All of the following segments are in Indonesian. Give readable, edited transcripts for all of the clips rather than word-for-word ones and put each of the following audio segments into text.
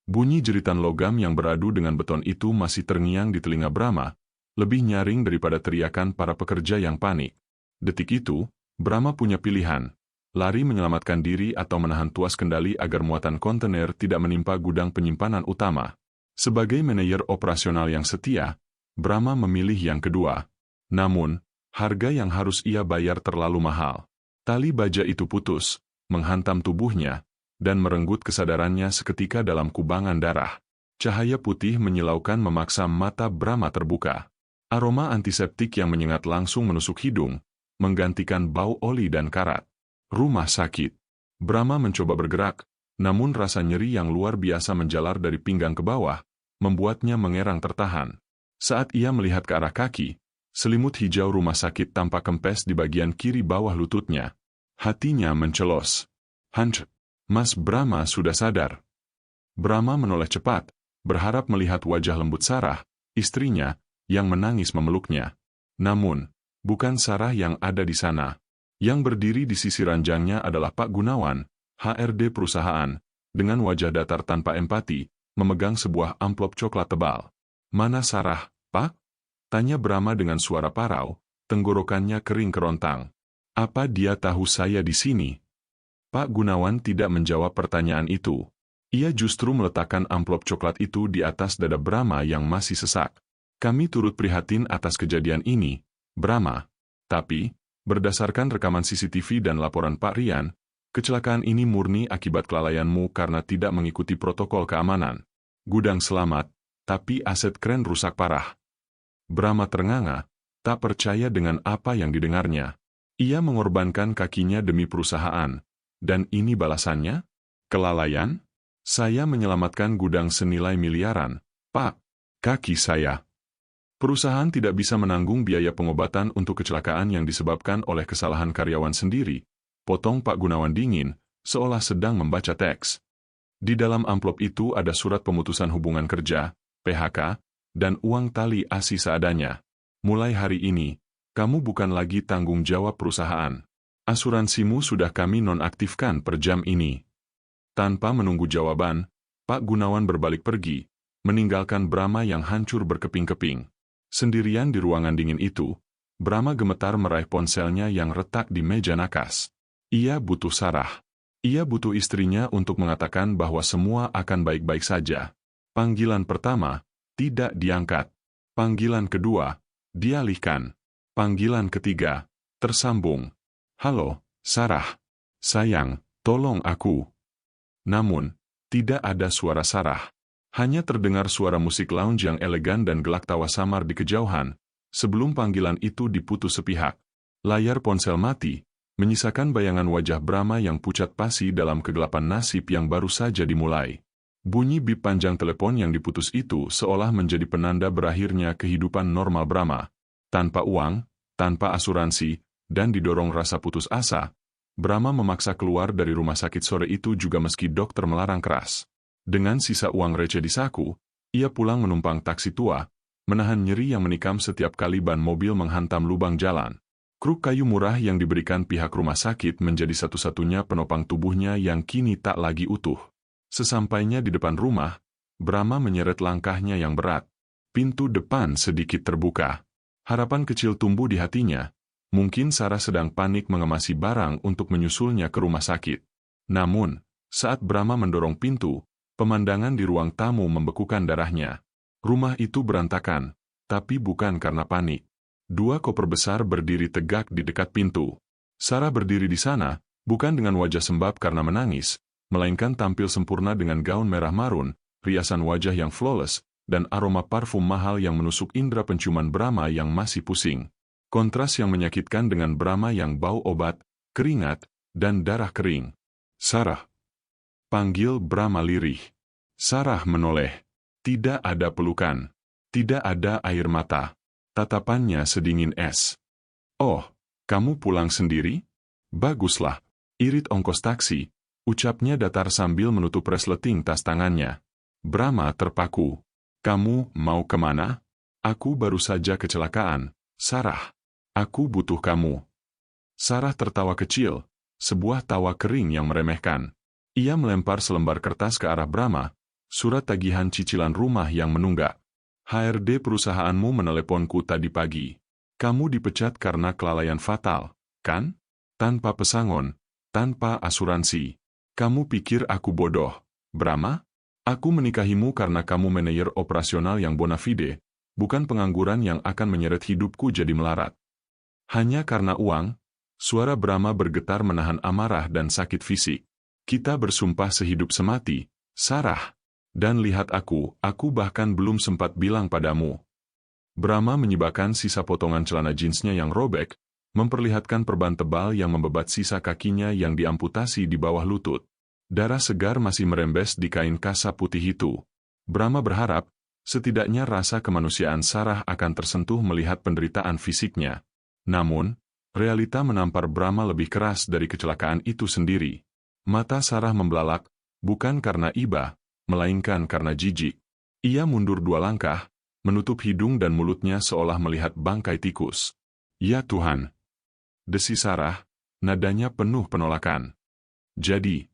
Bunyi jeritan logam yang beradu dengan beton itu masih terngiang di telinga Brahma, lebih nyaring daripada teriakan para pekerja yang panik. Detik itu, Brahma punya pilihan, lari menyelamatkan diri atau menahan tuas kendali agar muatan kontainer tidak menimpa gudang penyimpanan utama. Sebagai manajer operasional yang setia, Brahma memilih yang kedua. Namun, harga yang harus ia bayar terlalu mahal. Tali baja itu putus, menghantam tubuhnya, dan merenggut kesadarannya seketika dalam kubangan darah. Cahaya putih menyilaukan memaksa mata Brahma terbuka. Aroma antiseptik yang menyengat langsung menusuk hidung, menggantikan bau oli dan karat. Rumah sakit. Brahma mencoba bergerak, namun rasa nyeri yang luar biasa menjalar dari pinggang ke bawah, membuatnya mengerang tertahan. Saat ia melihat ke arah kaki, selimut hijau rumah sakit tampak kempes di bagian kiri bawah lututnya. Hatinya mencelos. "Hanch, Mas Brahma sudah sadar." Brahma menoleh cepat, berharap melihat wajah lembut Sarah, istrinya, yang menangis memeluknya. Namun, bukan Sarah yang ada di sana. Yang berdiri di sisi ranjangnya adalah Pak Gunawan, HRD perusahaan, dengan wajah datar tanpa empati, memegang sebuah amplop coklat tebal. "Mana Sarah, Pak?" tanya Brahma dengan suara parau, tenggorokannya kering kerontang. "Apa dia tahu saya di sini?" Pak Gunawan tidak menjawab pertanyaan itu. Ia justru meletakkan amplop coklat itu di atas dada Brahma yang masih sesak. "Kami turut prihatin atas kejadian ini, Brahma. Tapi, berdasarkan rekaman CCTV dan laporan Pak Rian, kecelakaan ini murni akibat kelalaianmu karena tidak mengikuti protokol keamanan. Gudang selamat, tapi aset keren rusak parah." Brahma ternganga, tak percaya dengan apa yang didengarnya. Ia mengorbankan kakinya demi perusahaan. Dan ini balasannya? Kelalaian? "Saya menyelamatkan gudang senilai miliaran, Pak. Kaki saya." Perusahaan tidak bisa menanggung biaya pengobatan untuk kecelakaan yang disebabkan oleh kesalahan karyawan sendiri, potong Pak Gunawan dingin, seolah sedang membaca teks. Di dalam amplop itu ada surat pemutusan hubungan kerja, PHK, dan uang tali asi seadanya. "Mulai hari ini, kamu bukan lagi tanggung jawab perusahaan. Asuransimu sudah kami nonaktifkan per jam ini." Tanpa menunggu jawaban, Pak Gunawan berbalik pergi, meninggalkan Brahma yang hancur berkeping-keping. Sendirian di ruangan dingin itu, Brahma gemetar meraih ponselnya yang retak di meja nakas. Ia butuh Sarah. Ia butuh istrinya untuk mengatakan bahwa semua akan baik-baik saja. Panggilan pertama, tidak diangkat. Panggilan kedua, dialihkan. Panggilan ketiga, tersambung. "Halo, Sarah. Sayang, tolong aku." Namun, tidak ada suara Sarah. Hanya terdengar suara musik lounge yang elegan dan gelak tawa samar di kejauhan, sebelum panggilan itu diputus sepihak. Layar ponsel mati, menyisakan bayangan wajah Brahma yang pucat pasi dalam kegelapan nasib yang baru saja dimulai. Bunyi bip panjang telepon yang diputus itu seolah menjadi penanda berakhirnya kehidupan normal Brahma. Tanpa uang, tanpa asuransi, dan didorong rasa putus asa, Brahma memaksa keluar dari rumah sakit sore itu juga meski dokter melarang keras. Dengan sisa uang receh di saku, ia pulang menumpang taksi tua, menahan nyeri yang menikam setiap kali ban mobil menghantam lubang jalan. Kruk kayu murah yang diberikan pihak rumah sakit menjadi satu-satunya penopang tubuhnya yang kini tak lagi utuh. Sesampainya di depan rumah, Brahma menyeret langkahnya yang berat. Pintu depan sedikit terbuka. Harapan kecil tumbuh di hatinya. Mungkin Sarah sedang panik mengemasi barang untuk menyusulnya ke rumah sakit. Namun, saat Brahma mendorong pintu, pemandangan di ruang tamu membekukan darahnya. Rumah itu berantakan, tapi bukan karena panik. 2 koper besar berdiri tegak di dekat pintu. Sarah berdiri di sana, bukan dengan wajah sembab karena menangis, melainkan tampil sempurna dengan gaun merah marun, riasan wajah yang flawless, dan aroma parfum mahal yang menusuk indera penciuman Brahma yang masih pusing. Kontras yang menyakitkan dengan Brahma yang bau obat, keringat, dan darah kering. "Sarah!" panggil Brahma lirih. Sarah menoleh. Tidak ada pelukan. Tidak ada air mata. Tatapannya sedingin es. "Oh, kamu pulang sendiri? Baguslah. Irit ongkos taksi," ucapnya datar sambil menutup resleting tas tangannya. Brahma terpaku. "Kamu mau kemana?" "Aku baru saja kecelakaan, Sarah. Aku butuh kamu." Sarah tertawa kecil, sebuah tawa kering yang meremehkan. Ia melempar selembar kertas ke arah Brahma, Surat tagihan cicilan rumah yang menunggak. HRD perusahaanmu meneleponku tadi pagi. Kamu dipecat karena kelalaian fatal, kan? Tanpa pesangon, tanpa asuransi. Kamu pikir aku bodoh, Brahma? Aku menikahimu karena kamu manajer operasional yang bona fide, bukan pengangguran yang akan menyeret hidupku jadi melarat. Hanya karena uang, suara Brahma bergetar menahan amarah dan sakit fisik. Kita bersumpah sehidup semati, Sarah. Dan lihat aku bahkan belum sempat bilang padamu. Brahma menyibakkan sisa potongan celana jeansnya yang robek, memperlihatkan perban tebal yang membebat sisa kakinya yang diamputasi di bawah lutut. Darah segar masih merembes di kain kasa putih itu. Brahma berharap, setidaknya rasa kemanusiaan Sarah akan tersentuh melihat penderitaan fisiknya. Namun, realita menampar Brahma lebih keras dari kecelakaan itu sendiri. Mata Sarah membelalak, bukan karena iba, melainkan karena jijik. Ia mundur 2 langkah, menutup hidung dan mulutnya seolah melihat bangkai tikus. Ya Tuhan! Desi Sarah, nadanya penuh penolakan. Jadi,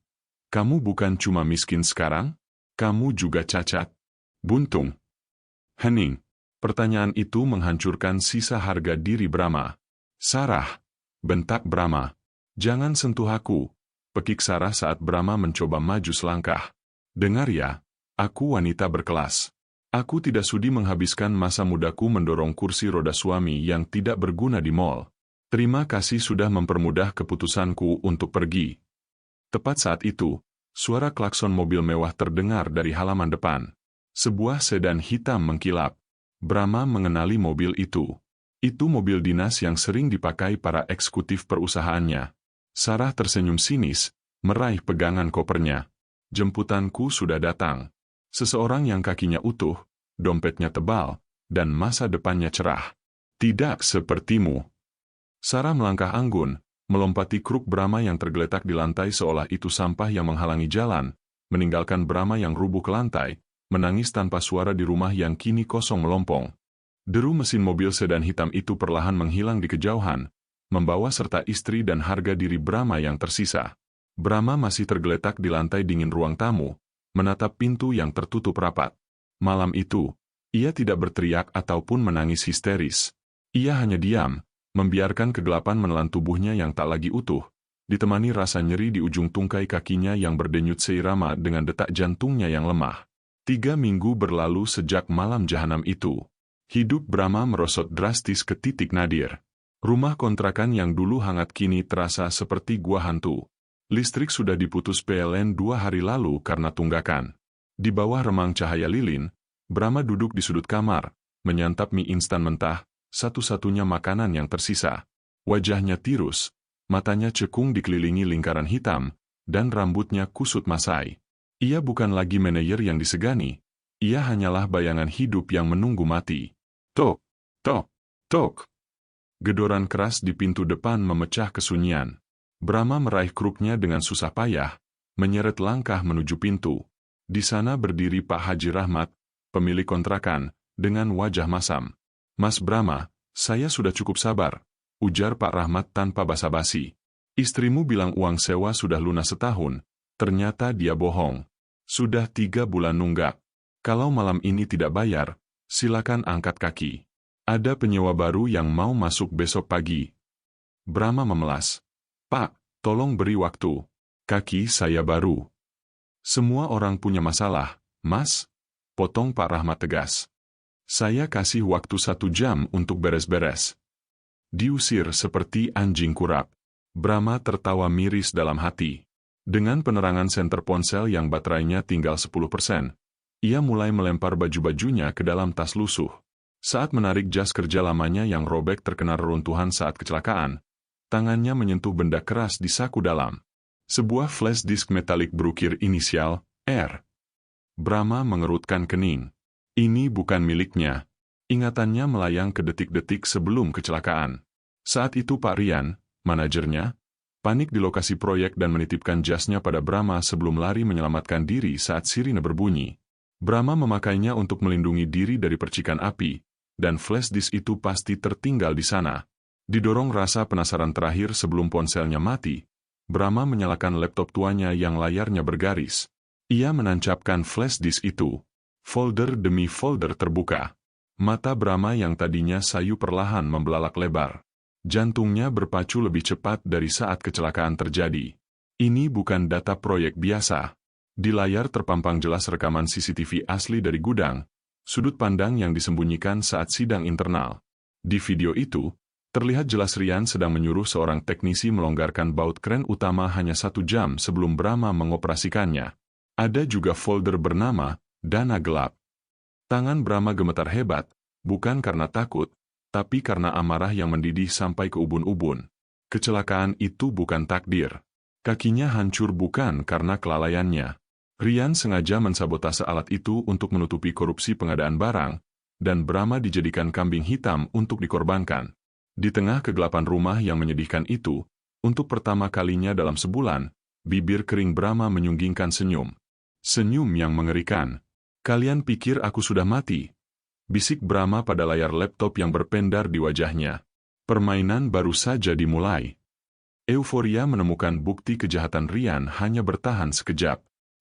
kamu bukan cuma miskin sekarang, kamu juga cacat. Buntung. Hening. Pertanyaan itu menghancurkan sisa harga diri Brahma. Sarah, bentak Brahma. Jangan sentuh aku, pekik Sarah saat Brahma mencoba maju selangkah. Dengar ya, aku wanita berkelas. Aku tidak sudi menghabiskan masa mudaku mendorong kursi roda suami yang tidak berguna di mall. Terima kasih sudah mempermudah keputusanku untuk pergi. Tepat saat itu, suara klakson mobil mewah terdengar dari halaman depan. Sebuah sedan hitam mengkilap. Brahma mengenali mobil itu. Itu mobil dinas yang sering dipakai para eksekutif perusahaannya. Sarah tersenyum sinis, meraih pegangan kopernya. Jemputanku sudah datang. Seseorang yang kakinya utuh, dompetnya tebal, dan masa depannya cerah. Tidak sepertimu. Sarah melangkah anggun, melompati kruk Brahma yang tergeletak di lantai seolah itu sampah yang menghalangi jalan, meninggalkan Brahma yang rubuh ke lantai, menangis tanpa suara di rumah yang kini kosong melompong. Deru mesin mobil sedan hitam itu perlahan menghilang di kejauhan, membawa serta istri dan harga diri Brahma yang tersisa. Brahma masih tergeletak di lantai dingin ruang tamu, menatap pintu yang tertutup rapat. Malam itu, ia tidak berteriak ataupun menangis histeris. Ia hanya diam, membiarkan kegelapan menelan tubuhnya yang tak lagi utuh, ditemani rasa nyeri di ujung tungkai kakinya yang berdenyut seirama dengan detak jantungnya yang lemah. 3 minggu berlalu sejak malam jahanam itu. Hidup Brahma merosot drastis ke titik nadir. Rumah kontrakan yang dulu hangat kini terasa seperti gua hantu. Listrik sudah diputus PLN 2 hari lalu karena tunggakan. Di bawah remang cahaya lilin, Brahma duduk di sudut kamar, menyantap mie instan mentah, satu-satunya makanan yang tersisa. Wajahnya tirus, matanya cekung dikelilingi lingkaran hitam, dan rambutnya kusut masai. Ia bukan lagi manajer yang disegani, ia hanyalah bayangan hidup yang menunggu mati. Tok, tok, tok. Gedoran keras di pintu depan memecah kesunyian. Brahma meraih kruknya dengan susah payah, menyeret langkah menuju pintu. Di sana berdiri Pak Haji Rahmat, pemilik kontrakan, dengan wajah masam. Mas Brahma, saya sudah cukup sabar, ujar Pak Rahmat tanpa basa-basi. Istrimu bilang uang sewa sudah lunas setahun, ternyata dia bohong. Sudah 3 bulan nunggak. Kalau malam ini tidak bayar, silakan angkat kaki. Ada penyewa baru yang mau masuk besok pagi. Brahma memelas. Pak, tolong beri waktu. Kaki saya baru. Semua orang punya masalah, Mas. Potong Pak Rahmat tegas. Saya kasih waktu 1 jam untuk beres-beres. Diusir seperti anjing kurap. Brahma tertawa miris dalam hati. Dengan penerangan senter ponsel yang baterainya tinggal 10%, ia mulai melempar baju-bajunya ke dalam tas lusuh. Saat menarik jas kerja lamanya yang robek terkena reruntuhan saat kecelakaan, tangannya menyentuh benda keras di saku dalam. Sebuah flash disk metalik berukir inisial, R. Brahma mengerutkan kening. Ini bukan miliknya. Ingatannya melayang ke detik-detik sebelum kecelakaan. Saat itu Pak Rian, manajernya, panik di lokasi proyek dan menitipkan jasnya pada Brahma sebelum lari menyelamatkan diri saat sirine berbunyi. Brahma memakainya untuk melindungi diri dari percikan api, dan flash disk itu pasti tertinggal di sana. Didorong rasa penasaran terakhir sebelum ponselnya mati, Brahma menyalakan laptop tuanya yang layarnya bergaris. Ia menancapkan flash disk itu. Folder demi folder terbuka. Mata Brahma yang tadinya sayu perlahan membelalak lebar. Jantungnya berpacu lebih cepat dari saat kecelakaan terjadi. Ini bukan data proyek biasa. Di layar terpampang jelas rekaman CCTV asli dari gudang, sudut pandang yang disembunyikan saat sidang internal. Di video itu, terlihat jelas Ryan sedang menyuruh seorang teknisi melonggarkan baut kren utama hanya 1 jam sebelum Brahma mengoperasikannya. Ada juga folder bernama Dana Gelap. Tangan Brahma gemetar hebat, bukan karena takut, tapi karena amarah yang mendidih sampai ke ubun-ubun. Kecelakaan itu bukan takdir. Kakinya hancur bukan karena kelalaiannya. Ryan sengaja mensabotase alat itu untuk menutupi korupsi pengadaan barang, dan Brahma dijadikan kambing hitam untuk dikorbankan. Di tengah kegelapan rumah yang menyedihkan itu, untuk pertama kalinya dalam sebulan, bibir kering Brahma menyunggingkan senyum. Senyum yang mengerikan. "Kalian pikir aku sudah mati?" bisik Brahma pada layar laptop yang berpendar di wajahnya. Permainan baru saja dimulai. Euforia menemukan bukti kejahatan Ryan hanya bertahan sekejap.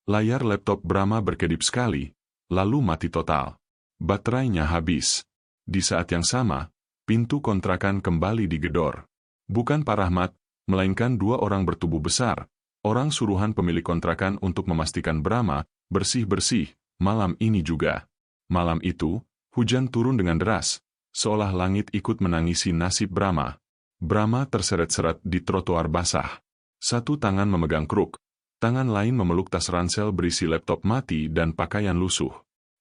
Layar laptop Brahma berkedip sekali, lalu mati total. Baterainya habis. Di saat yang sama, pintu kontrakan kembali digedor. Bukan Pak Rahmat, melainkan 2 orang bertubuh besar, orang suruhan pemilik kontrakan untuk memastikan Brahma bersih-bersih, malam ini juga. Malam itu, hujan turun dengan deras, seolah langit ikut menangisi nasib Brahma. Brahma terseret-seret di trotoar basah. Satu tangan memegang kruk, tangan lain memeluk tas ransel berisi laptop mati dan pakaian lusuh.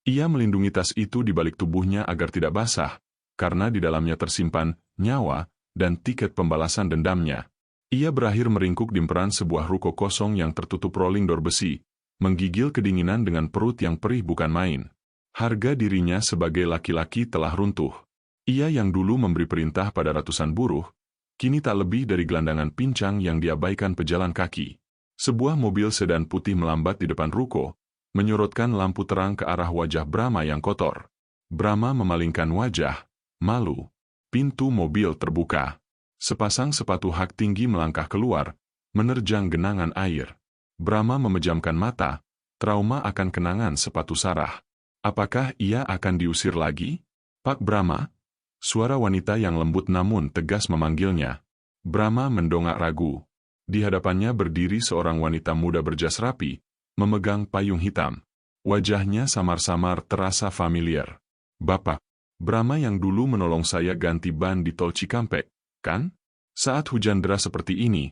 Ia melindungi tas itu di balik tubuhnya agar tidak basah, karena di dalamnya tersimpan nyawa dan tiket pembalasan dendamnya. Ia berakhir meringkuk di emperan sebuah ruko kosong yang tertutup rolling door besi, menggigil kedinginan dengan perut yang perih bukan main. Harga dirinya sebagai laki-laki telah runtuh. Ia yang dulu memberi perintah pada ratusan buruh, kini tak lebih dari gelandangan pincang yang diabaikan pejalan kaki. Sebuah mobil sedan putih melambat di depan ruko, menyorotkan lampu terang ke arah wajah Brahma yang kotor. Brahma memalingkan wajah, malu. Pintu mobil terbuka. Sepasang sepatu hak tinggi melangkah keluar, menerjang genangan air. Brahma memejamkan mata, trauma akan kenangan sepatu Sarah. Apakah ia akan diusir lagi? "Pak Brahma?" Suara wanita yang lembut namun tegas memanggilnya. Brahma mendongak ragu. Di hadapannya berdiri seorang wanita muda berjas rapi, memegang payung hitam. Wajahnya samar-samar terasa familiar. "Bapak, Brahma yang dulu menolong saya ganti ban di tol Cikampek, kan? Saat hujan deras seperti ini?"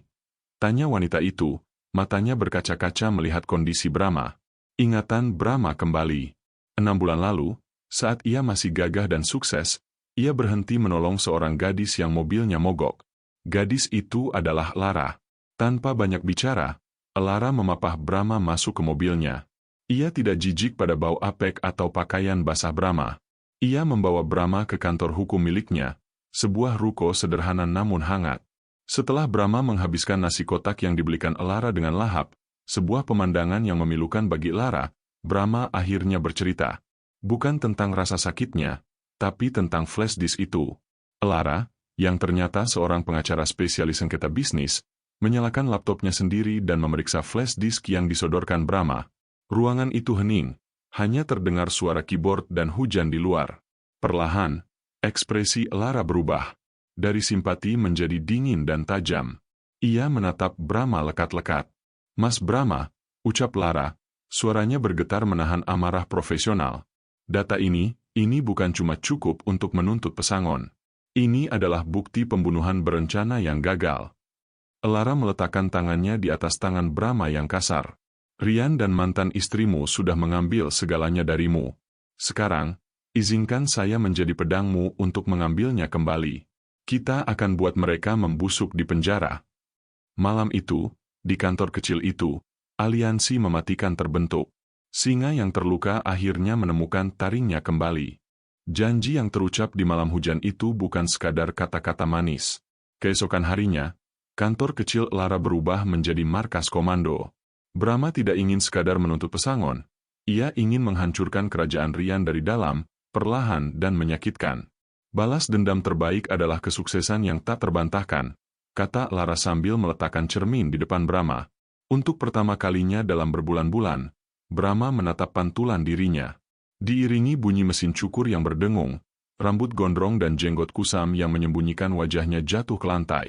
tanya wanita itu, matanya berkaca-kaca melihat kondisi Brahma. Ingatan Brahma kembali. 6 bulan lalu, saat ia masih gagah dan sukses, ia berhenti menolong seorang gadis yang mobilnya mogok. Gadis itu adalah Lara. Tanpa banyak bicara, Lara memapah Brahma masuk ke mobilnya. Ia tidak jijik pada bau apek atau pakaian basah Brahma. Ia membawa Brahma ke kantor hukum miliknya, sebuah ruko sederhana namun hangat. Setelah Brahma menghabiskan nasi kotak yang dibelikan Lara dengan lahap, sebuah pemandangan yang memilukan bagi Lara, Brahma akhirnya bercerita. Bukan tentang rasa sakitnya, tapi tentang flash disk itu. Lara, yang ternyata seorang pengacara spesialis sengketa bisnis, menyalakan laptopnya sendiri dan memeriksa flash disk yang disodorkan Brahma. Ruangan itu hening, hanya terdengar suara keyboard dan hujan di luar. Perlahan, ekspresi Lara berubah. Dari simpati menjadi dingin dan tajam. Ia menatap Brahma lekat-lekat. "Mas Brahma," ucap Lara, suaranya bergetar menahan amarah profesional. "Data ini bukan cuma cukup untuk menuntut pesangon. Ini adalah bukti pembunuhan berencana yang gagal." Lara meletakkan tangannya di atas tangan Brahma yang kasar. "Ryan dan mantan istrimu sudah mengambil segalanya darimu. Sekarang, izinkan saya menjadi pedangmu untuk mengambilnya kembali. Kita akan buat mereka membusuk di penjara." Malam itu, di kantor kecil itu, aliansi mematikan terbentuk. Singa yang terluka akhirnya menemukan taringnya kembali. Janji yang terucap di malam hujan itu bukan sekadar kata-kata manis. Keesokan harinya, kantor kecil Lara berubah menjadi markas komando. Brahma tidak ingin sekadar menuntut pesangon. Ia ingin menghancurkan kerajaan Ryan dari dalam, perlahan dan menyakitkan. "Balas dendam terbaik adalah kesuksesan yang tak terbantahkan," kata Lara sambil meletakkan cermin di depan Brahma. Untuk pertama kalinya dalam berbulan-bulan, Brahma menatap pantulan dirinya. Diiringi bunyi mesin cukur yang berdengung, rambut gondrong dan jenggot kusam yang menyembunyikan wajahnya jatuh ke lantai.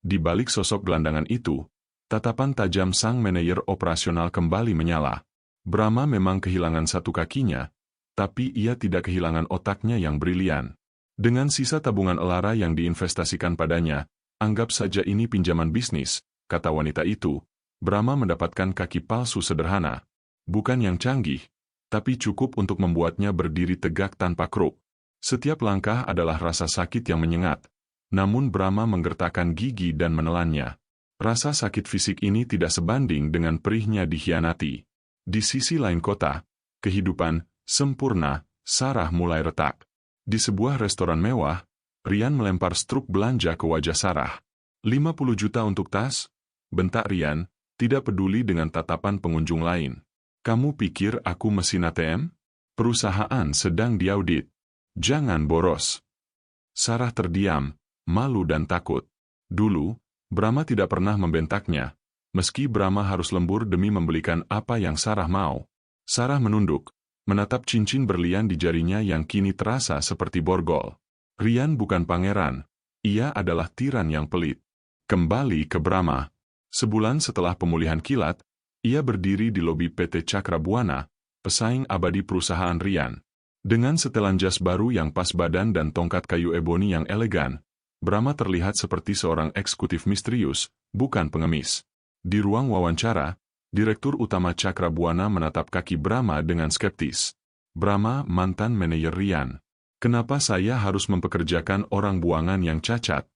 Di balik sosok gelandangan itu, tatapan tajam sang manajer operasional kembali menyala. Brahma memang kehilangan satu kakinya, tapi ia tidak kehilangan otaknya yang brilian. Dengan sisa tabungan elara yang diinvestasikan padanya, anggap saja ini pinjaman bisnis, kata wanita itu, Brahma mendapatkan kaki palsu sederhana. Bukan yang canggih, tapi cukup untuk membuatnya berdiri tegak tanpa kruk. Setiap langkah adalah rasa sakit yang menyengat, namun Brahma menggertakkan gigi dan menelannya. Rasa sakit fisik ini tidak sebanding dengan perihnya dikhianati. Di sisi lain kota, kehidupan sempurna, Sarah mulai retak. Di sebuah restoran mewah, Rian melempar struk belanja ke wajah Sarah. 50 juta untuk tas? Bentak Rian, tidak peduli dengan tatapan pengunjung lain. Kamu pikir aku mesin ATM? Perusahaan sedang diaudit. Jangan boros. Sarah terdiam, malu dan takut. Dulu, Brahma tidak pernah membentaknya, meski Brahma harus lembur demi membelikan apa yang Sarah mau. Sarah menunduk, menatap cincin berlian di jarinya yang kini terasa seperti borgol. Rian bukan pangeran, ia adalah tiran yang pelit. Kembali ke Brahma. Sebulan setelah pemulihan kilat, ia berdiri di lobi PT Cakrabuana, pesaing abadi perusahaan Rian. Dengan setelan jas baru yang pas badan dan tongkat kayu eboni yang elegan, Brahma terlihat seperti seorang eksekutif misterius, bukan pengemis. Di ruang wawancara, Direktur Utama Cakrabuana menatap kaki Brahma dengan skeptis. Brahma, mantan manajer Rian. Kenapa saya harus mempekerjakan orang buangan yang cacat?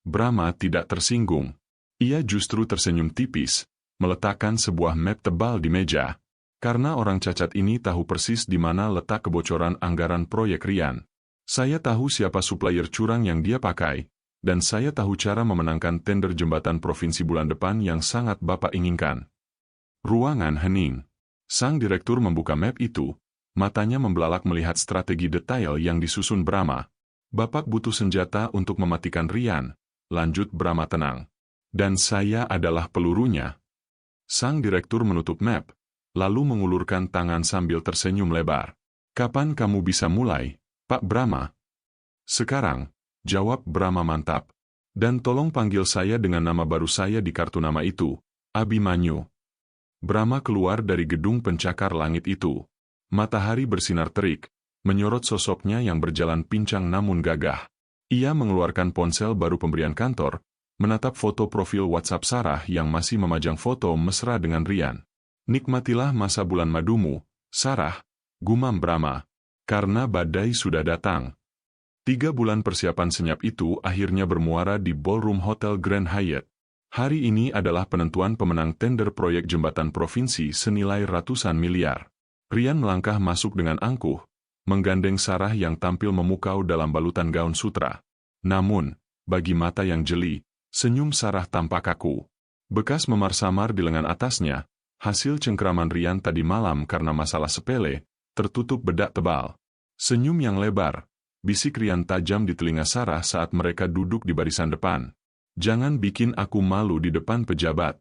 Brahma tidak tersinggung. Ia justru tersenyum tipis, meletakkan sebuah map tebal di meja. Karena orang cacat ini tahu persis di mana letak kebocoran anggaran proyek Rian. Saya tahu siapa supplier curang yang dia pakai, dan saya tahu cara memenangkan tender jembatan provinsi bulan depan yang sangat Bapak inginkan. Ruangan hening. Sang direktur membuka map itu, matanya membelalak melihat strategi detail yang disusun Brahma. Bapak butuh senjata untuk mematikan Rian, lanjut Brahma tenang. Dan saya adalah pelurunya. Sang direktur menutup map, lalu mengulurkan tangan sambil tersenyum lebar. Kapan kamu bisa mulai, Pak Brahma? Sekarang, jawab Brahma mantap. Dan tolong panggil saya dengan nama baru saya di kartu nama itu, Abhimanyu. Brahma keluar dari gedung pencakar langit itu. Matahari bersinar terik, menyorot sosoknya yang berjalan pincang namun gagah. Ia mengeluarkan ponsel baru pemberian kantor, menatap foto profil WhatsApp Sarah yang masih memajang foto mesra dengan Rian. Nikmatilah masa bulan madumu, Sarah, gumam Brahma, karena badai sudah datang. 3 bulan persiapan senyap itu akhirnya bermuara di ballroom Hotel Grand Hyatt. Hari ini adalah penentuan pemenang tender proyek jembatan provinsi senilai ratusan miliar. Rian melangkah masuk dengan angkuh, menggandeng Sarah yang tampil memukau dalam balutan gaun sutra. Namun, bagi mata yang jeli, senyum Sarah tampak kaku. Bekas memar-samar di lengan atasnya, hasil cengkeraman Rian tadi malam karena masalah sepele, tertutup bedak tebal. Senyum yang lebar, bisik Rian tajam di telinga Sarah saat mereka duduk di barisan depan. Jangan bikin aku malu di depan pejabat.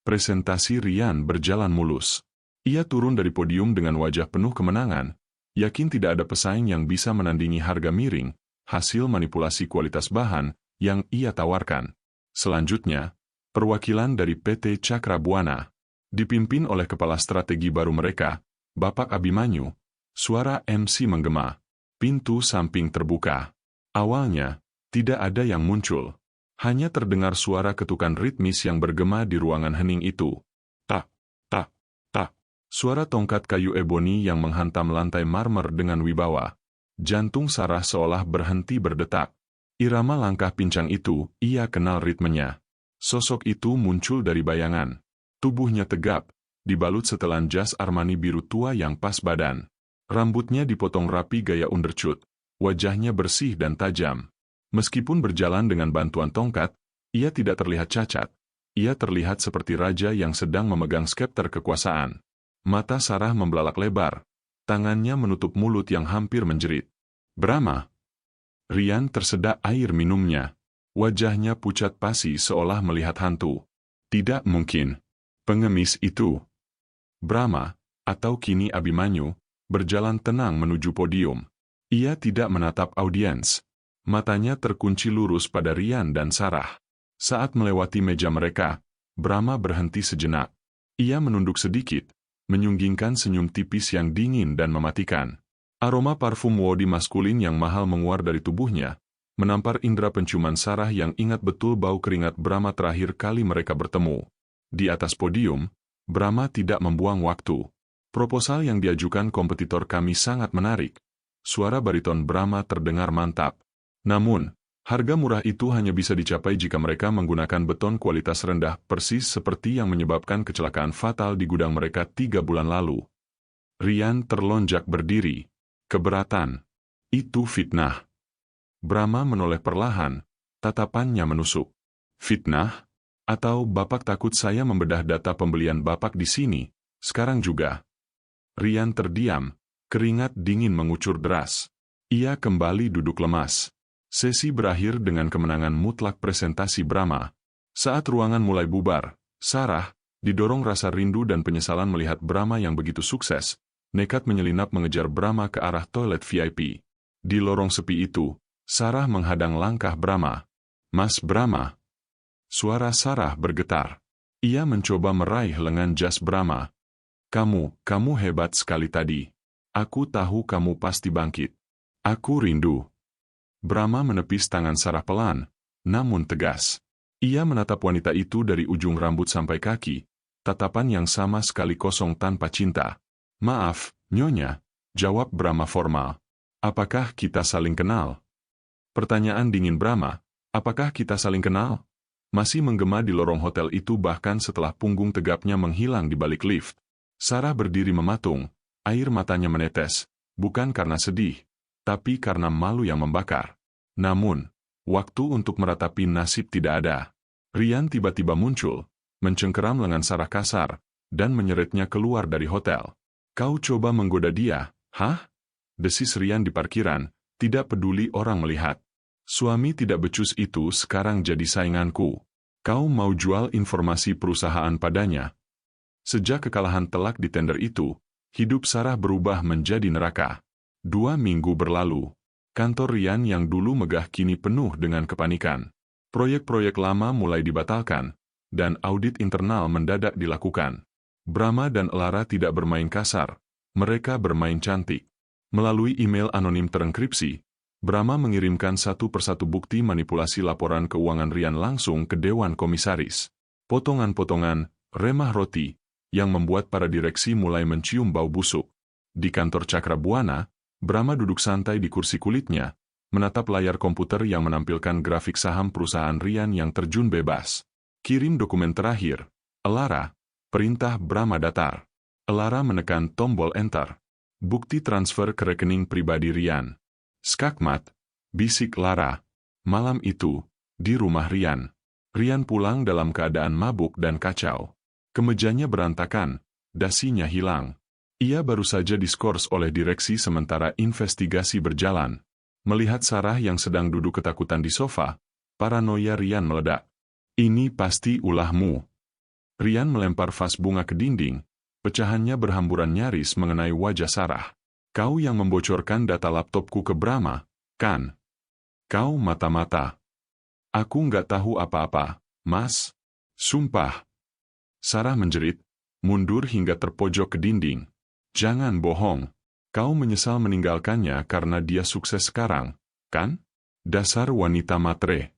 Presentasi Rian berjalan mulus. Ia turun dari podium dengan wajah penuh kemenangan, yakin tidak ada pesaing yang bisa menandingi harga miring, hasil manipulasi kualitas bahan, yang ia tawarkan. Selanjutnya, perwakilan dari PT Cakrabuana, dipimpin oleh kepala strategi baru mereka, Bapak Abhimanyu. Suara MC menggema. Pintu samping terbuka. Awalnya, tidak ada yang muncul. Hanya terdengar suara ketukan ritmis yang bergema di ruangan hening itu. Tak, tak, tak. Suara tongkat kayu eboni yang menghantam lantai marmer dengan wibawa. Jantung Sarah seolah berhenti berdetak. Irama langkah pincang itu, ia kenal ritmenya. Sosok itu muncul dari bayangan. Tubuhnya tegap, dibalut setelan jas Armani biru tua yang pas badan. Rambutnya dipotong rapi gaya undercut, wajahnya bersih dan tajam. Meskipun berjalan dengan bantuan tongkat, ia tidak terlihat cacat. Ia terlihat seperti raja yang sedang memegang skepter kekuasaan. Mata Sarah membelalak lebar, tangannya menutup mulut yang hampir menjerit. Brahma! Rian tersedak air minumnya. Wajahnya pucat pasi seolah melihat hantu. Tidak mungkin. Pengemis itu. Brahma, atau kini Abimanyu, berjalan tenang menuju podium. Ia tidak menatap audiens. Matanya terkunci lurus pada Rian dan Sarah. Saat melewati meja mereka, Brahma berhenti sejenak. Ia menunduk sedikit, menyunggingkan senyum tipis yang dingin dan mematikan. Aroma parfum wadi maskulin yang mahal menguar dari tubuhnya, menampar indera penciuman Sarah yang ingat betul bau keringat Brahma terakhir kali mereka bertemu. Di atas podium, Brahma tidak membuang waktu. Proposal yang diajukan kompetitor kami sangat menarik. Suara bariton Brahma terdengar mantap. Namun, harga murah itu hanya bisa dicapai jika mereka menggunakan beton kualitas rendah persis seperti yang menyebabkan kecelakaan fatal di gudang mereka 3 bulan lalu. Rian terlonjak berdiri. Keberatan. Itu fitnah. Brahma menoleh perlahan, tatapannya menusuk. Fitnah? Atau Bapak takut saya membedah data pembelian Bapak di sini, sekarang juga? Rian terdiam, keringat dingin mengucur deras. Ia kembali duduk lemas. Sesi berakhir dengan kemenangan mutlak presentasi Brahma. Saat ruangan mulai bubar, Sarah, didorong rasa rindu dan penyesalan melihat Brahma yang begitu sukses, nekat menyelinap mengejar Brahma ke arah toilet VIP. Di lorong sepi itu, Sarah menghadang langkah Brahma. Mas Brahma. Suara Sarah bergetar. Ia mencoba meraih lengan jas Brahma. Kamu hebat sekali tadi. Aku tahu kamu pasti bangkit. Aku rindu. Brahma menepis tangan Sarah pelan, namun tegas. Ia menatap wanita itu dari ujung rambut sampai kaki, tatapan yang sama sekali kosong tanpa cinta. Maaf, Nyonya, jawab Brahma formal. Apakah kita saling kenal? Pertanyaan dingin Brahma, apakah kita saling kenal? Masih menggema di lorong hotel itu bahkan setelah punggung tegapnya menghilang di balik lift. Sarah berdiri mematung, air matanya menetes, bukan karena sedih, tapi karena malu yang membakar. Namun, waktu untuk meratapi nasib tidak ada. Rian tiba-tiba muncul, mencengkeram lengan Sarah kasar, dan menyeretnya keluar dari hotel. Kau coba menggoda dia, hah? Desis Rian di parkiran, tidak peduli orang melihat. Suami tidak becus itu sekarang jadi sainganku. Kau mau jual informasi perusahaan padanya? Sejak kekalahan telak di tender itu, hidup Sarah berubah menjadi neraka. 2 minggu berlalu, kantor Rian yang dulu megah kini penuh dengan kepanikan. Proyek-proyek lama mulai dibatalkan, dan audit internal mendadak dilakukan. Brahma dan Elara tidak bermain kasar, mereka bermain cantik. Melalui email anonim terenkripsi, Brahma mengirimkan satu persatu bukti manipulasi laporan keuangan Rian langsung ke Dewan Komisaris. Potongan-potongan, remah roti, yang membuat para direksi mulai mencium bau busuk. Di kantor Cakrabuana, Brahma duduk santai di kursi kulitnya, menatap layar komputer yang menampilkan grafik saham perusahaan Rian yang terjun bebas. Kirim dokumen terakhir. Elara, perintah Brahma datar. Elara menekan tombol enter. Bukti transfer ke rekening pribadi Rian. Skakmat, bisik Lara. Malam itu, di rumah Rian. Rian pulang dalam keadaan mabuk dan kacau. Kemejanya berantakan, dasinya hilang. Ia baru saja diskors oleh direksi sementara investigasi berjalan. Melihat Sarah yang sedang duduk ketakutan di sofa, paranoia Rian meledak. Ini pasti ulahmu. Rian melempar vas bunga ke dinding, pecahannya berhamburan nyaris mengenai wajah Sarah. Kau yang membocorkan data laptopku ke Brahma, kan? Kau mata-mata. Aku nggak tahu apa-apa, Mas. Sumpah. Sarah menjerit, mundur hingga terpojok ke dinding. Jangan bohong. Kau menyesal meninggalkannya karena dia sukses sekarang, kan? Dasar wanita matre.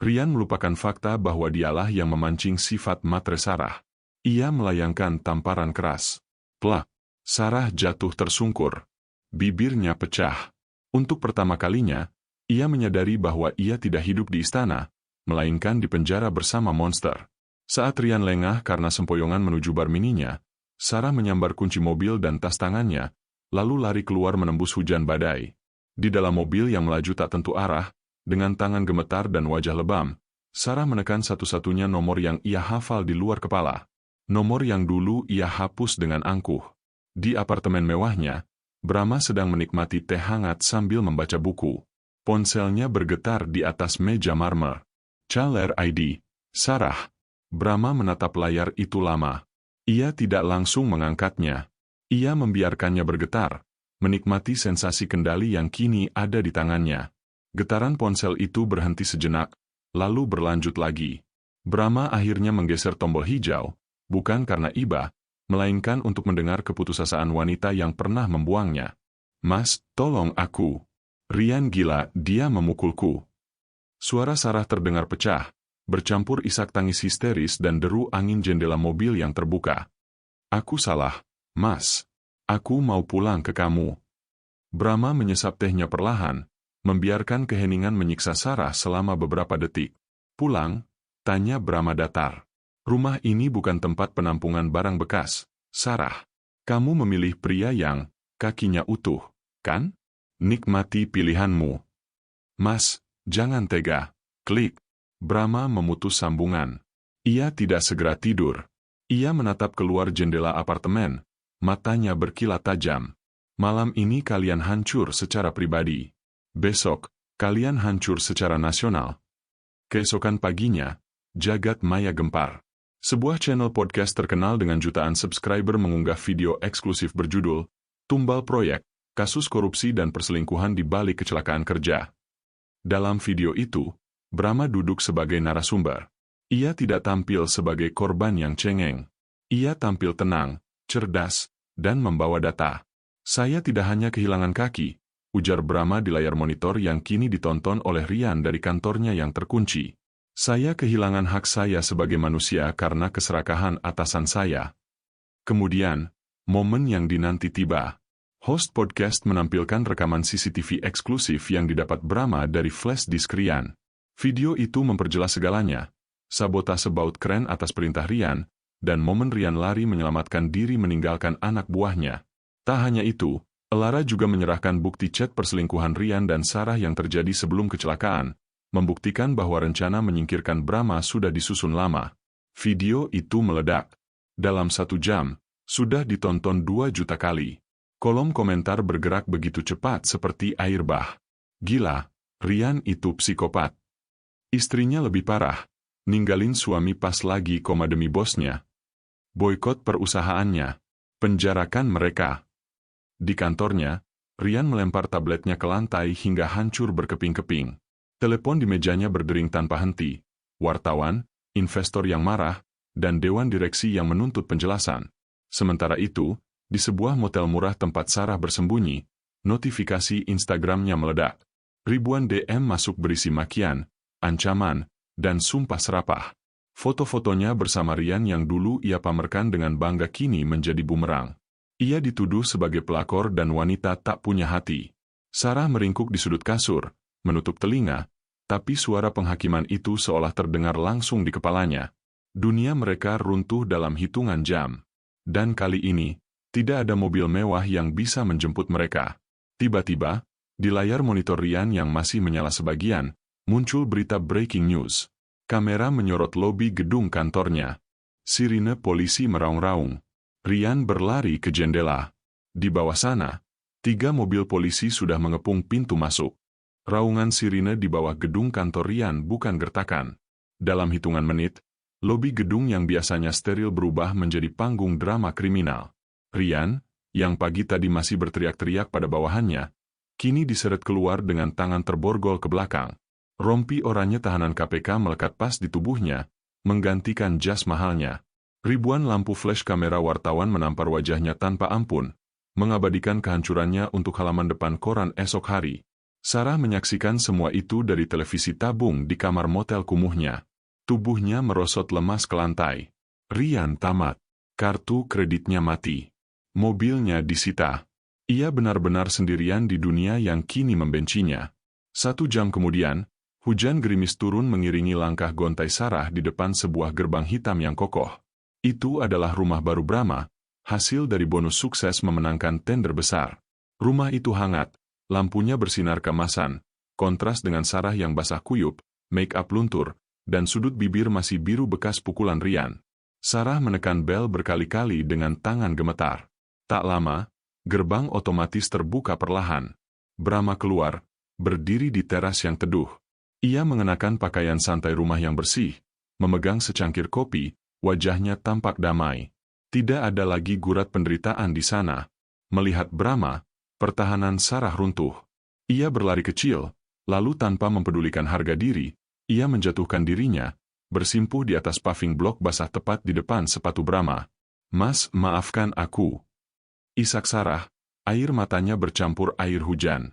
Rian melupakan fakta bahwa dialah yang memancing sifat matre Sarah. Ia melayangkan tamparan keras. Plak. Sarah jatuh tersungkur. Bibirnya pecah. Untuk pertama kalinya, ia menyadari bahwa ia tidak hidup di istana, melainkan di penjara bersama monster. Saat Rian lengah karena sempoyongan menuju bar mininya, Sarah menyambar kunci mobil dan tas tangannya, lalu lari keluar menembus hujan badai. Di dalam mobil yang melaju tak tentu arah, dengan tangan gemetar dan wajah lebam, Sarah menekan satu-satunya nomor yang ia hafal di luar kepala. Nomor yang dulu ia hapus dengan angkuh. Di apartemen mewahnya, Brahma sedang menikmati teh hangat sambil membaca buku. Ponselnya bergetar di atas meja marmer. Caller ID, Sarah. Brahma menatap layar itu lama. Ia tidak langsung mengangkatnya. Ia membiarkannya bergetar, menikmati sensasi kendali yang kini ada di tangannya. Getaran ponsel itu berhenti sejenak, lalu berlanjut lagi. Brahma akhirnya menggeser tombol hijau, bukan karena iba, melainkan untuk mendengar keputusasaan wanita yang pernah membuangnya. "Mas, tolong aku. Ryan gila, dia memukulku." Suara Sarah terdengar pecah, bercampur isak tangis histeris dan deru angin jendela mobil yang terbuka. "Aku salah, Mas. Aku mau pulang ke kamu." Brahma menyesap tehnya perlahan, membiarkan keheningan menyiksa Sarah selama beberapa detik. "Pulang?" tanya Brahma datar. "Rumah ini bukan tempat penampungan barang bekas, Sarah. Kamu memilih pria yang kakinya utuh, kan? Nikmati pilihanmu." "Mas, jangan tega." Klik. Brahma memutus sambungan. Ia tidak segera tidur. Ia menatap keluar jendela apartemen, matanya berkilat tajam. "Malam ini kalian hancur secara pribadi. Besok, kalian hancur secara nasional." Keesokan paginya, jagat maya gempar. Sebuah channel podcast terkenal dengan jutaan subscriber mengunggah video eksklusif berjudul "Tumbal Proyek, Kasus Korupsi dan Perselingkuhan di Balik Kecelakaan Kerja." Dalam video itu, Brahma duduk sebagai narasumber. Ia tidak tampil sebagai korban yang cengeng. Ia tampil tenang, cerdas, dan membawa data. "Saya tidak hanya kehilangan kaki," ujar Brahma di layar monitor yang kini ditonton oleh Ryan dari kantornya yang terkunci. "Saya kehilangan hak saya sebagai manusia karena keserakahan atasan saya." Kemudian, momen yang dinanti tiba. Host podcast menampilkan rekaman CCTV eksklusif yang didapat Brahma dari flash disk Ryan. Video itu memperjelas segalanya, sabotase baut keren atas perintah Ryan, dan momen Ryan lari menyelamatkan diri meninggalkan anak buahnya. Tak hanya itu, Elara juga menyerahkan bukti chat perselingkuhan Ryan dan Sarah yang terjadi sebelum kecelakaan, membuktikan bahwa rencana menyingkirkan Brahma sudah disusun lama. Video itu meledak. Dalam 1 jam, sudah ditonton 2 juta kali. Kolom komentar bergerak begitu cepat seperti air bah. "Gila, Ryan itu psikopat. Istrinya lebih parah, ninggalin suami pas lagi koma demi bosnya. Boikot perusahaannya. Penjarakan mereka." Di kantornya, Ryan melempar tabletnya ke lantai hingga hancur berkeping-keping. Telepon di mejanya berdering tanpa henti. Wartawan, investor yang marah, dan dewan direksi yang menuntut penjelasan. Sementara itu, di sebuah motel murah tempat Sarah bersembunyi, notifikasi Instagramnya meledak. Ribuan DM masuk berisi makian, ancaman, dan sumpah serapah. Foto-fotonya bersama Ryan yang dulu ia pamerkan dengan bangga kini menjadi bumerang. Ia dituduh sebagai pelakor dan wanita tak punya hati. Sarah meringkuk di sudut kasur, menutup telinga, tapi suara penghakiman itu seolah terdengar langsung di kepalanya. Dunia mereka runtuh dalam hitungan jam. Dan kali ini, tidak ada mobil mewah yang bisa menjemput mereka. Tiba-tiba, di layar monitor Ryan yang masih menyala sebagian, muncul berita breaking news. Kamera menyorot lobi gedung kantornya. Sirine polisi meraung-raung. Ryan berlari ke jendela. Di bawah sana, 3 mobil polisi sudah mengepung pintu masuk. Raungan sirine di bawah gedung kantor Ryan bukan gertakan. Dalam hitungan menit, lobi gedung yang biasanya steril berubah menjadi panggung drama kriminal. Ryan, yang pagi tadi masih berteriak-teriak pada bawahannya, kini diseret keluar dengan tangan terborgol ke belakang. Rompi oranye tahanan KPK melekat pas di tubuhnya, menggantikan jas mahalnya. Ribuan lampu flash kamera wartawan menampar wajahnya tanpa ampun, mengabadikan kehancurannya untuk halaman depan koran esok hari. Sarah menyaksikan semua itu dari televisi tabung di kamar motel kumuhnya. Tubuhnya merosot lemas ke lantai. Ryan tamat. Kartu kreditnya mati. Mobilnya disita. Ia benar-benar sendirian di dunia yang kini membencinya. 1 jam kemudian, hujan gerimis turun mengiringi langkah gontai Sarah di depan sebuah gerbang hitam yang kokoh. Itu adalah rumah baru Brahma, hasil dari bonus sukses memenangkan tender besar. Rumah itu hangat, lampunya bersinar keemasan, kontras dengan Sarah yang basah kuyup, make up luntur, dan sudut bibir masih biru bekas pukulan Ryan. Sarah menekan bel berkali-kali dengan tangan gemetar. Tak lama, gerbang otomatis terbuka perlahan. Brahma keluar, berdiri di teras yang teduh. Ia mengenakan pakaian santai rumah yang bersih, memegang secangkir kopi, wajahnya tampak damai. Tidak ada lagi gurat penderitaan di sana. Melihat Brahma, pertahanan Sarah runtuh. Ia berlari kecil, lalu tanpa mempedulikan harga diri, ia menjatuhkan dirinya, bersimpuh di atas paving blok basah tepat di depan sepatu Brahma. Mas, maafkan aku. Isak Sarah, air matanya bercampur air hujan.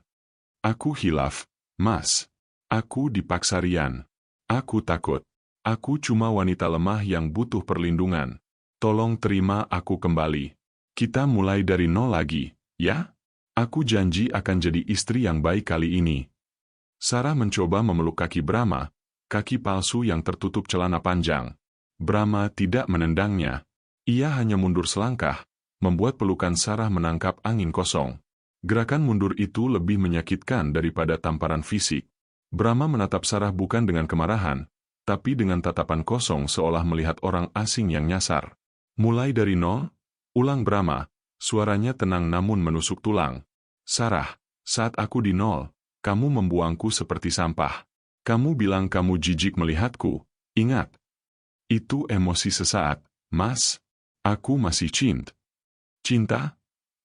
Aku hilaf, Mas. Aku dipaksa Rian. Aku takut. Aku cuma wanita lemah yang butuh perlindungan. Tolong terima aku kembali. Kita mulai dari nol lagi, ya? Aku janji akan jadi istri yang baik kali ini. Sarah mencoba memeluk kaki Brahma, kaki palsu yang tertutup celana panjang. Brahma tidak menendangnya. Ia hanya mundur selangkah, membuat pelukan Sarah menangkap angin kosong. Gerakan mundur itu lebih menyakitkan daripada tamparan fisik. Brahma menatap Sarah bukan dengan kemarahan, tapi dengan tatapan kosong seolah melihat orang asing yang nyasar. Mulai dari nol? Ulang Brahma, suaranya tenang namun menusuk tulang. Sarah, saat aku di nol, kamu membuangku seperti sampah. Kamu bilang kamu jijik melihatku, ingat. Itu emosi sesaat, Mas. Aku masih cinta?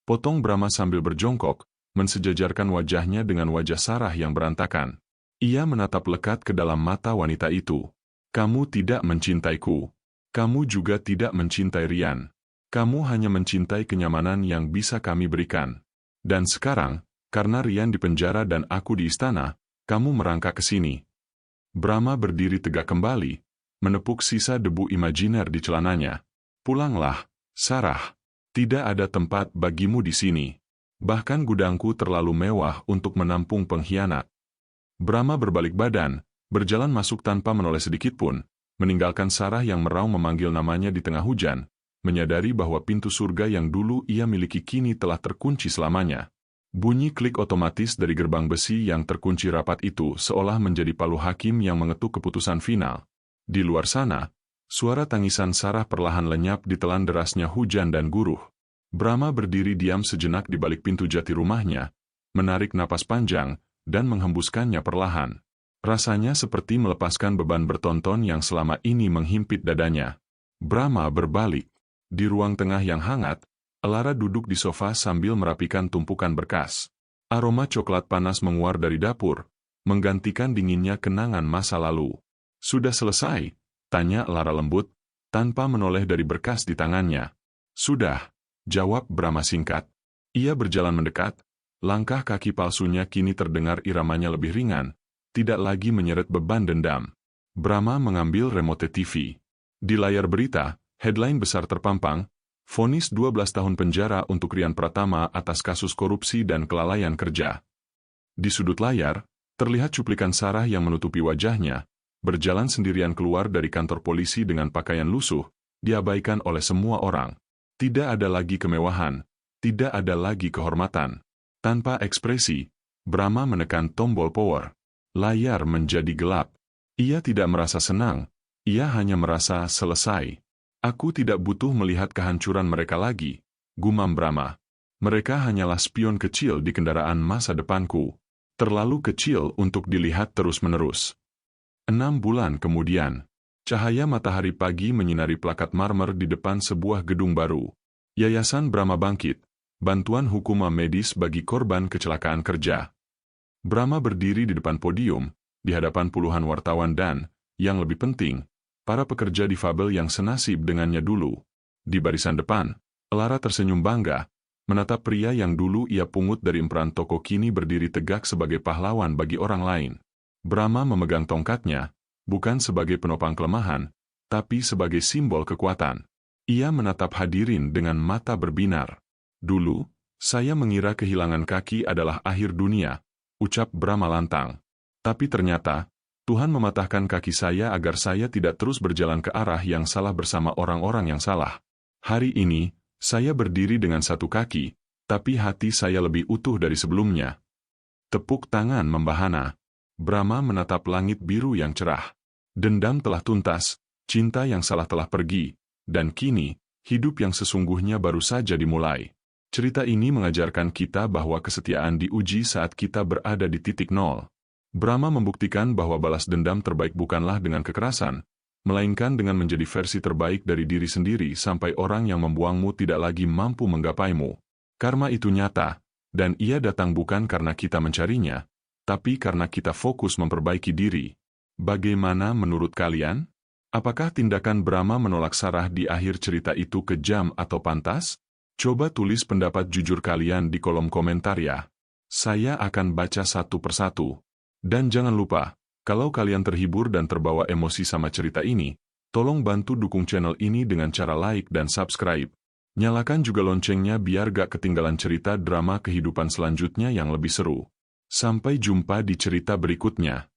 Potong Brahma sambil berjongkok, mensejajarkan wajahnya dengan wajah Sarah yang berantakan. Ia menatap lekat ke dalam mata wanita itu. Kamu tidak mencintaiku. Kamu juga tidak mencintai Rian. Kamu hanya mencintai kenyamanan yang bisa kami berikan. Dan sekarang, karena Rian di penjara dan aku di istana, kamu merangkak ke sini. Brahma berdiri tegak kembali, menepuk sisa debu imajiner di celananya. Pulanglah, Sarah. Tidak ada tempat bagimu di sini. Bahkan gudangku terlalu mewah untuk menampung pengkhianat. Brahma berbalik badan, berjalan masuk tanpa menoleh sedikitpun, meninggalkan Sarah yang meraung memanggil namanya di tengah hujan, menyadari bahwa pintu surga yang dulu ia miliki kini telah terkunci selamanya. Bunyi klik otomatis dari gerbang besi yang terkunci rapat itu seolah menjadi palu hakim yang mengetuk keputusan final. Di luar sana, suara tangisan Sarah perlahan lenyap ditelan derasnya hujan dan guruh. Brahma berdiri diam sejenak di balik pintu jati rumahnya, menarik napas panjang, dan menghembuskannya perlahan. Rasanya seperti melepaskan beban bertonton yang selama ini menghimpit dadanya. Brahma berbalik. Di ruang tengah yang hangat, Elara duduk di sofa sambil merapikan tumpukan berkas. Aroma coklat panas menguar dari dapur, menggantikan dinginnya kenangan masa lalu. Sudah selesai? Tanya Elara lembut, tanpa menoleh dari berkas di tangannya. Sudah, jawab Brahma singkat. Ia berjalan mendekat, langkah kaki palsunya kini terdengar iramanya lebih ringan, tidak lagi menyeret beban dendam. Brahma mengambil remote TV. Di layar berita, headline besar terpampang, vonis 12 tahun penjara untuk Rian Pratama atas kasus korupsi dan kelalaian kerja. Di sudut layar, terlihat cuplikan Sarah yang menutupi wajahnya, berjalan sendirian keluar dari kantor polisi dengan pakaian lusuh, diabaikan oleh semua orang. Tidak ada lagi kemewahan, tidak ada lagi kehormatan. Tanpa ekspresi, Brahma menekan tombol power. Layar menjadi gelap. Ia tidak merasa senang, ia hanya merasa selesai. Aku tidak butuh melihat kehancuran mereka lagi, gumam Brahma. Mereka hanyalah spion kecil di kendaraan masa depanku. Terlalu kecil untuk dilihat terus-menerus. 6 bulan kemudian, cahaya matahari pagi menyinari plakat marmer di depan sebuah gedung baru. Yayasan Brahma Bangkit, bantuan hukum medis bagi korban kecelakaan kerja. Brahma berdiri di depan podium, di hadapan puluhan wartawan dan, yang lebih penting, para pekerja difabel yang senasib dengannya dulu. Di barisan depan, Elara tersenyum bangga, menatap pria yang dulu ia pungut dari emperan toko kini berdiri tegak sebagai pahlawan bagi orang lain. Brahma memegang tongkatnya, bukan sebagai penopang kelemahan, tapi sebagai simbol kekuatan. Ia menatap hadirin dengan mata berbinar. Dulu, saya mengira kehilangan kaki adalah akhir dunia, ucap Brahma lantang. Tapi ternyata, Tuhan mematahkan kaki saya agar saya tidak terus berjalan ke arah yang salah bersama orang-orang yang salah. Hari ini, saya berdiri dengan satu kaki, tapi hati saya lebih utuh dari sebelumnya. Tepuk tangan membahana. Brahma menatap langit biru yang cerah. Dendam telah tuntas, cinta yang salah telah pergi, dan kini, hidup yang sesungguhnya baru saja dimulai. Cerita ini mengajarkan kita bahwa kesetiaan diuji saat kita berada di titik nol. Brahma membuktikan bahwa balas dendam terbaik bukanlah dengan kekerasan, melainkan dengan menjadi versi terbaik dari diri sendiri sampai orang yang membuangmu tidak lagi mampu menggapaimu. Karma itu nyata, dan ia datang bukan karena kita mencarinya, tapi karena kita fokus memperbaiki diri. Bagaimana menurut kalian? Apakah tindakan Brahma menolak Sarah di akhir cerita itu kejam atau pantas? Coba tulis pendapat jujur kalian di kolom komentar ya. Saya akan baca satu persatu. Dan jangan lupa, kalau kalian terhibur dan terbawa emosi sama cerita ini, tolong bantu dukung channel ini dengan cara like dan subscribe. Nyalakan juga loncengnya biar gak ketinggalan cerita drama kehidupan selanjutnya yang lebih seru. Sampai jumpa di cerita berikutnya.